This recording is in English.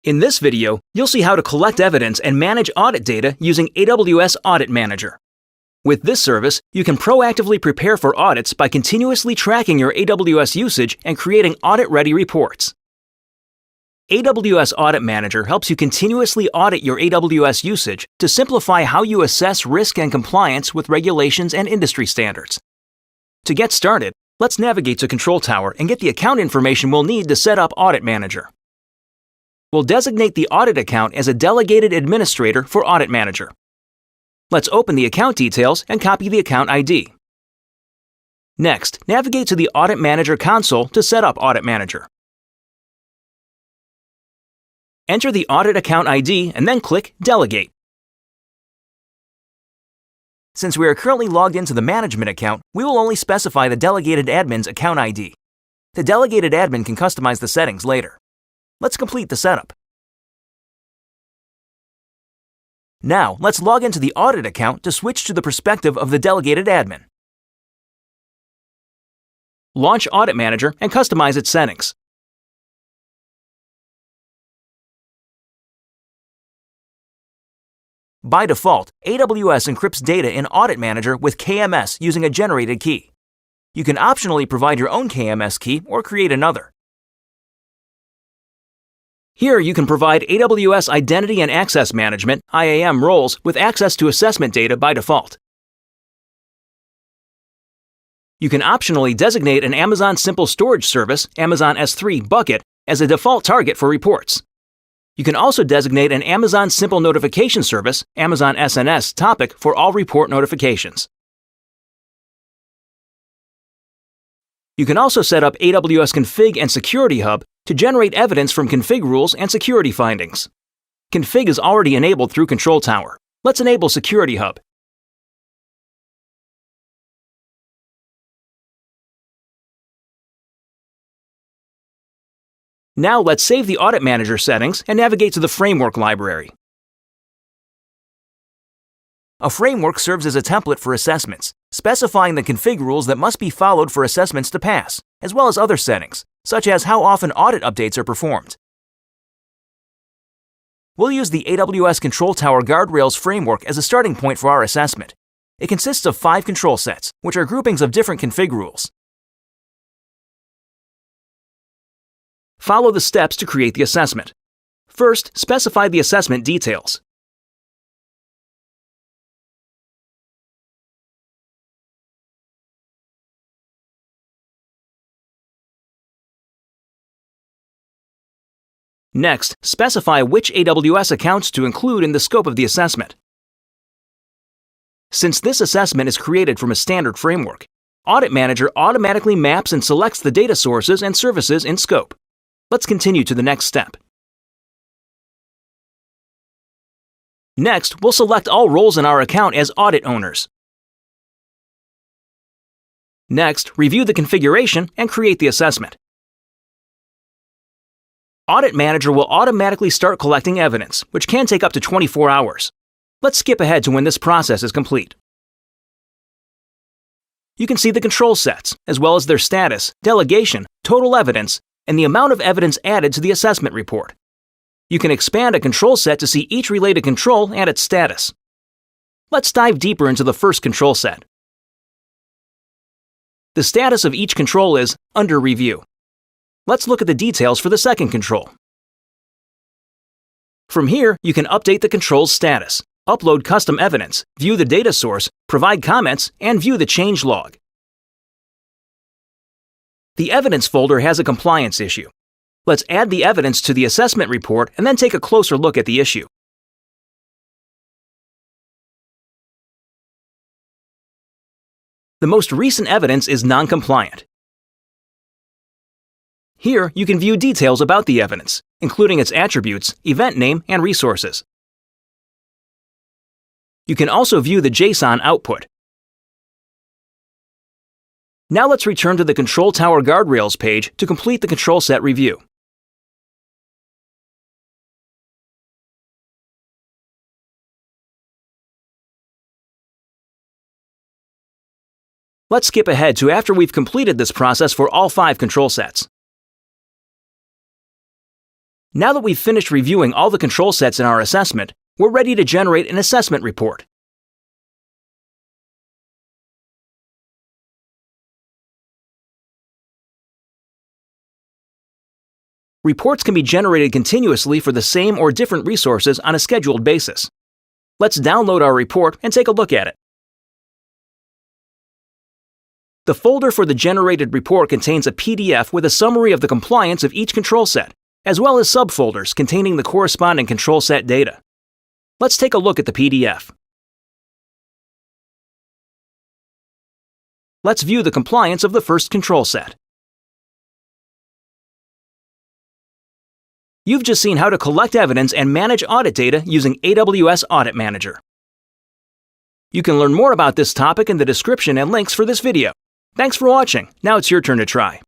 In this video, you'll see how to collect evidence and manage audit data using AWS Audit Manager. With this service, you can proactively prepare for audits by continuously tracking your AWS usage and creating audit-ready reports. AWS Audit Manager helps you continuously audit your AWS usage to simplify how you assess risk and compliance with regulations and industry standards. To get started, let's navigate to Control Tower and get the account information we'll need to set up Audit Manager. We'll designate the audit account as a delegated administrator for Audit Manager. Let's open the account details and copy the account ID. Next, navigate to the Audit Manager console to set up Audit Manager. Enter the audit account ID and then click Delegate. Since we are currently logged into the management account, we will only specify the delegated admin's account ID. The delegated admin can customize the settings later. Let's complete the setup. Now, let's log into the audit account to switch to the perspective of the delegated admin. Launch Audit Manager and customize its settings. By default, AWS encrypts data in Audit Manager with KMS using a generated key. You can optionally provide your own KMS key or create another. Here you can provide AWS Identity and Access Management (IAM) roles with access to assessment data by default. You can optionally designate an Amazon Simple Storage Service (Amazon S3) bucket as a default target for reports. You can also designate an Amazon Simple Notification Service (Amazon SNS) topic for all report notifications. You can also set up AWS Config and Security Hub to generate evidence from config rules and security findings. Config is already enabled through Control Tower. Let's enable Security Hub. Now let's save the Audit Manager settings and navigate to the Framework library. A framework serves as a template for assessments, specifying the config rules that must be followed for assessments to pass, as well as other settings, such as how often audit updates are performed. We'll use the AWS Control Tower Guardrails framework as a starting point for our assessment. It consists of 5 control sets, which are groupings of different config rules. Follow the steps to create the assessment. First, specify the assessment details. Next, specify which AWS accounts to include in the scope of the assessment. Since this assessment is created from a standard framework, Audit Manager automatically maps and selects the data sources and services in scope. Let's continue to the next step. Next, we'll select all roles in our account as audit owners. Next, review the configuration and create the assessment. Audit Manager will automatically start collecting evidence, which can take up to 24 hours. Let's skip ahead to when this process is complete. You can see the control sets, as well as their status, delegation, total evidence, and the amount of evidence added to the assessment report. You can expand a control set to see each related control and its status. Let's dive deeper into the first control set. The status of each control is under review. Let's look at the details for the second control. From here, you can update the control's status, upload custom evidence, view the data source, provide comments, and view the change log. The evidence folder has a compliance issue. Let's add the evidence to the assessment report and then take a closer look at the issue. The most recent evidence is non-compliant. Here, you can view details about the evidence, including its attributes, event name, and resources. You can also view the JSON output. Now let's return to the Control Tower Guardrails page to complete the control set review. Let's skip ahead to after we've completed this process for all 5 control sets. Now that we've finished reviewing all the control sets in our assessment, we're ready to generate an assessment report. Reports can be generated continuously for the same or different resources on a scheduled basis. Let's download our report and take a look at it. The folder for the generated report contains a PDF with a summary of the compliance of each control set, as well as subfolders containing the corresponding control set data. Let's take a look at the PDF. Let's view the compliance of the first control set. You've just seen how to collect evidence and manage audit data using AWS Audit Manager. You can learn more about this topic in the description and links for this video. Thanks for watching. Now it's your turn to try.